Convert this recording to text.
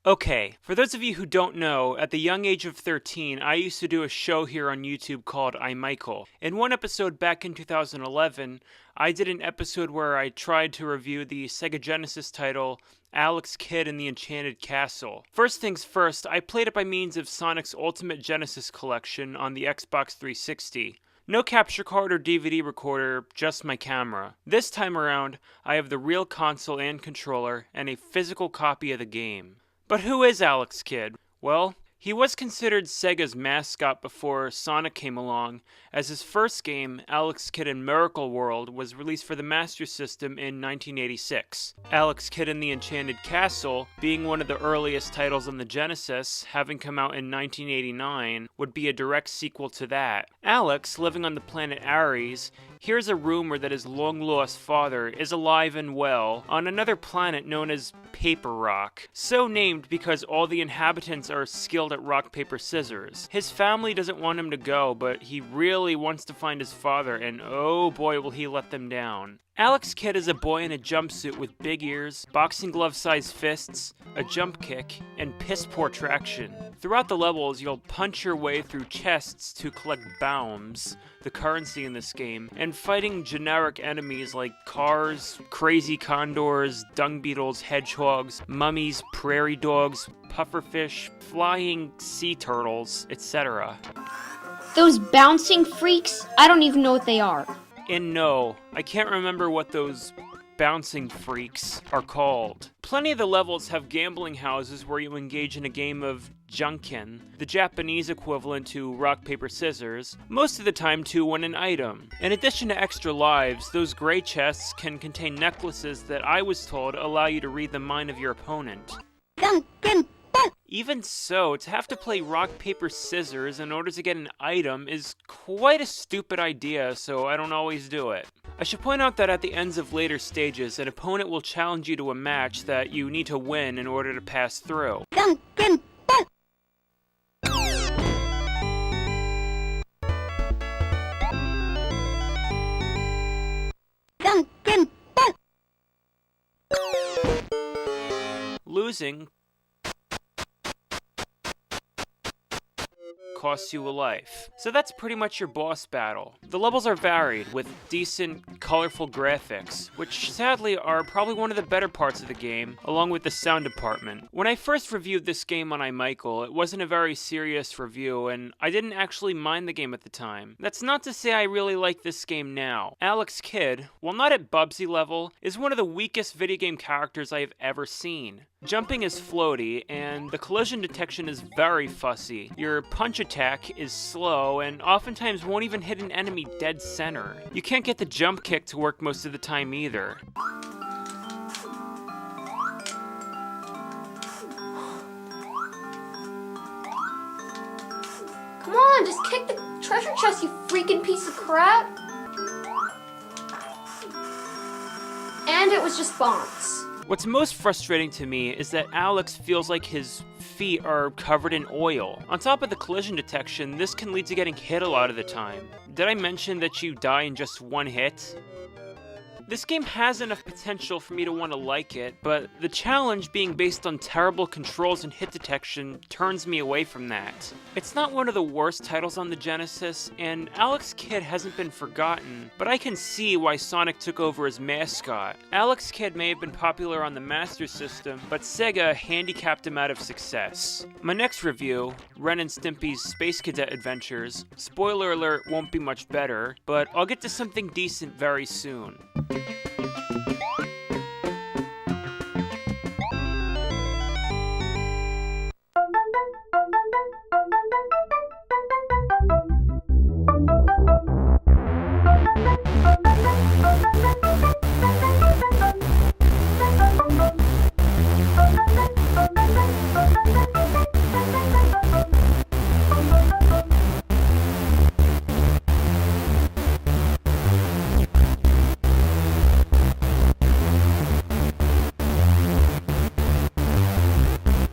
Okay, for those of you who don't know, at the young age of 13, I used to do a show here on YouTube called iMichael. In one episode back in 2011, I did an episode where I tried to review the Sega Genesis title Alex Kidd and the Enchanted Castle. First things first, I played it by means of Sonic's Ultimate Genesis Collection on the Xbox 360. No capture card or DVD recorder, just my camera. This time around, I have the real console and controller, and a physical copy of the game. But who is Alex Kidd? Well, he was considered Sega's mascot before Sonic came along, as his first game, Alex Kidd in Miracle World, was released for the Master System in 1986. Alex Kidd in the Enchanted Castle, being one of the earliest titles on the Genesis, having come out in 1989, would be a direct sequel to that. Alex, living on the planet Ares, hears a rumor that his long-lost father is alive and well on another planet known as Paper Rock, so named because all the inhabitants are skilled at rock, paper, scissors. His family doesn't want him to go, but he really wants to find his father, and oh boy will he let them down. Alex Kidd is a boy in a jumpsuit with big ears, boxing glove-sized fists, a jump kick, and piss-poor traction. Throughout the levels, you'll punch your way through chests to collect bombs, the currency in this game, and fighting generic enemies like cars, crazy condors, dung beetles, hedgehogs, mummies, prairie dogs, pufferfish, flying sea turtles, etc. Those bouncing freaks? I don't even know what they are. And no, I can't remember what those bouncing freaks are called. Plenty of the levels have gambling houses where you engage in a game of junkin, the Japanese equivalent to rock, paper, scissors, most of the time to win an item. In addition to extra lives, those gray chests can contain necklaces that I was told allow you to read the mind of your opponent. Even so, to have to play rock, paper, scissors in order to get an item is quite a stupid idea, so I don't always do it. I should point out that at the ends of later stages, an opponent will challenge you to a match that you need to win in order to pass through. Losing costs you a life. So that's pretty much your boss battle. The levels are varied, with decent, colorful graphics, which sadly are probably one of the better parts of the game, along with the sound department. When I first reviewed this game on iMichael, it wasn't a very serious review, and I didn't actually mind the game at the time. That's not to say I really like this game now. Alex Kidd, while not at Bubsy level, is one of the weakest video game characters I have ever seen. Jumping is floaty, and the collision detection is very fussy. Your punch attack is slow, and oftentimes won't even hit an enemy dead center. You can't get the jump kick to work most of the time either. Come on, just kick the treasure chest, you freaking piece of crap. And it was just bombs. What's most frustrating to me is that Alex feels like his feet are covered in oil. On top of the collision detection, this can lead to getting hit a lot of the time. Did I mention that you die in just one hit? This game has enough potential for me to want to like it, but the challenge being based on terrible controls and hit detection turns me away from that. It's not one of the worst titles on the Genesis, and Alex Kidd hasn't been forgotten, but I can see why Sonic took over as mascot. Alex Kidd may have been popular on the Master System, but Sega handicapped him out of success. My next review, Ren and Stimpy's Space Cadet Adventures, spoiler alert, won't be much better, but I'll get to something decent very soon.